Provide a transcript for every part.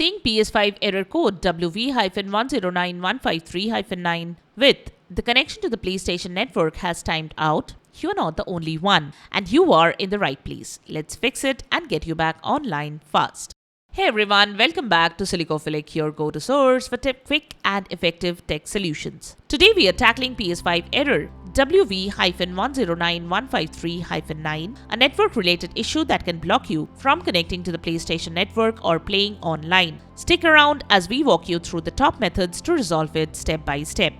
Seeing PS5 error code WV-109153-9 with the connection to the PlayStation network has timed out, you're not the only one, and you are in the right place. Let's fix it and get you back online fast. Hey everyone, welcome back to Silicophilic, your go-to source for quick and effective tech solutions. Today we are tackling PS5 error WV-109153-9, a network-related issue that can block you from connecting to the PlayStation network or playing online. Stick around as we walk you through the top methods to resolve it step by step.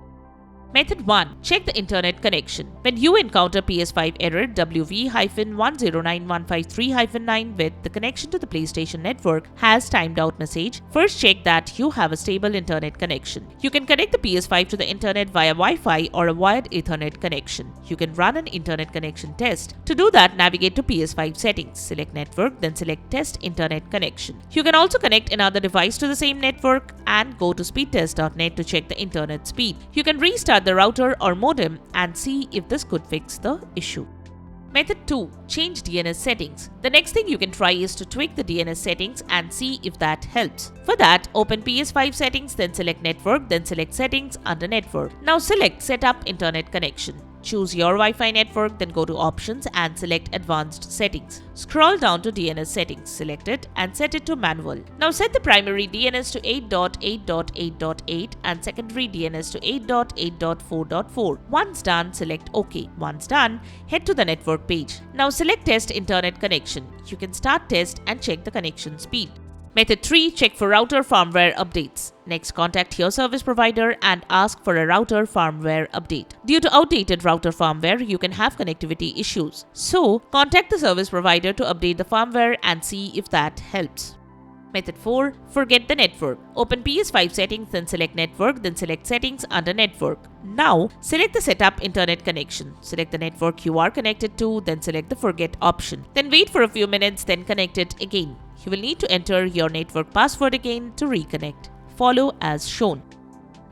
Method 1. Check the internet connection. When you encounter PS5 error WV-109153-9 with the connection to the PlayStation network has timed out message, first check that you have a stable internet connection. You can connect the PS5 to the internet via Wi-Fi or a wired Ethernet connection. You can run an internet connection test. To do that, navigate to PS5 settings, select network, then select test internet connection. You can also connect another device to the same network and go to speedtest.net to check the internet speed. You can restart the router or modem and see if this could fix the issue. Method 2. Change DNS settings. The next thing you can try is to tweak the DNS settings and see if that helps. For that, open PS5 settings, then select network, then select settings under network. Now select setup internet connection. Choose your Wi-Fi network, then go to options and select advanced settings. Scroll down to DNS settings, select it and set it to manual. Now set the primary DNS to 8.8.8.8 and secondary DNS to 8.8.4.4. Once done, select OK. Once done, head to the network page. Now select test internet connection. You can start test and check the connection speed. Method 3. Check for router firmware updates. Next, contact your service provider and ask for a router firmware update. Due to outdated router firmware, you can have connectivity issues. So, contact the service provider to update the firmware and see if that helps. Method 4. Forget the network. Open PS5 settings, then select network, then select settings under network. Now, select the setup internet connection. Select the network you are connected to, then select the forget option. Then wait for a few minutes, then connect it again. You will need to enter your network password again to reconnect. Follow as shown.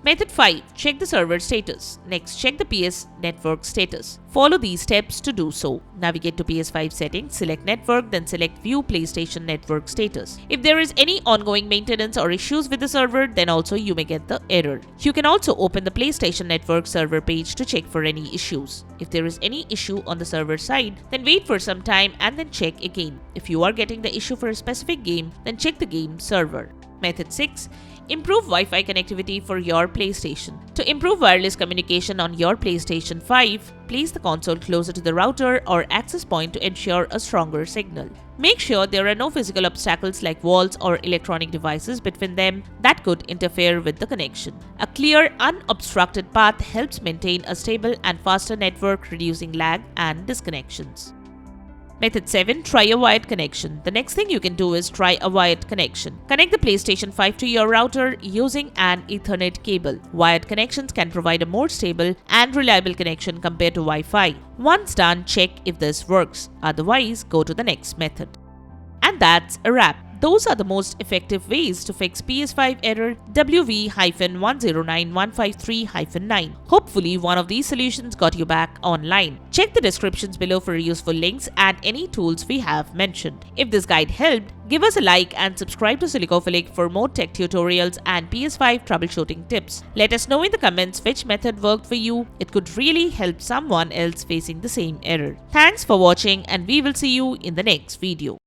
Method 5. Check the server status. Next, check the PS network status. Follow these steps to do so. Navigate to PS5 settings, select network, then select view PlayStation network status. If there is any ongoing maintenance or issues with the server, then also you may get the error. You can also open the PlayStation network server page to check for any issues. If there is any issue on the server side, then wait for some time and then check again. If you are getting the issue for a specific game, then check the game server. Method 6. Improve Wi-Fi connectivity for your PlayStation. To improve wireless communication on your PlayStation 5, place the console closer to the router or access point to ensure a stronger signal. Make sure there are no physical obstacles like walls or electronic devices between them that could interfere with the connection. A clear, unobstructed path helps maintain a stable and faster network, reducing lag and disconnections. Method 7. Try a wired connection. The next thing you can do is try a wired connection. Connect the PlayStation 5 to your router using an Ethernet cable. Wired connections can provide a more stable and reliable connection compared to Wi-Fi. Once done, check if this works. Otherwise, go to the next method. And that's a wrap. Those are the most effective ways to fix PS5 error WV-109153-9. Hopefully, one of these solutions got you back online. Check the descriptions below for useful links and any tools we have mentioned. If this guide helped, give us a like and subscribe to Silicophilic for more tech tutorials and PS5 troubleshooting tips. Let us know in the comments which method worked for you. It could really help someone else facing the same error. Thanks for watching and we will see you in the next video.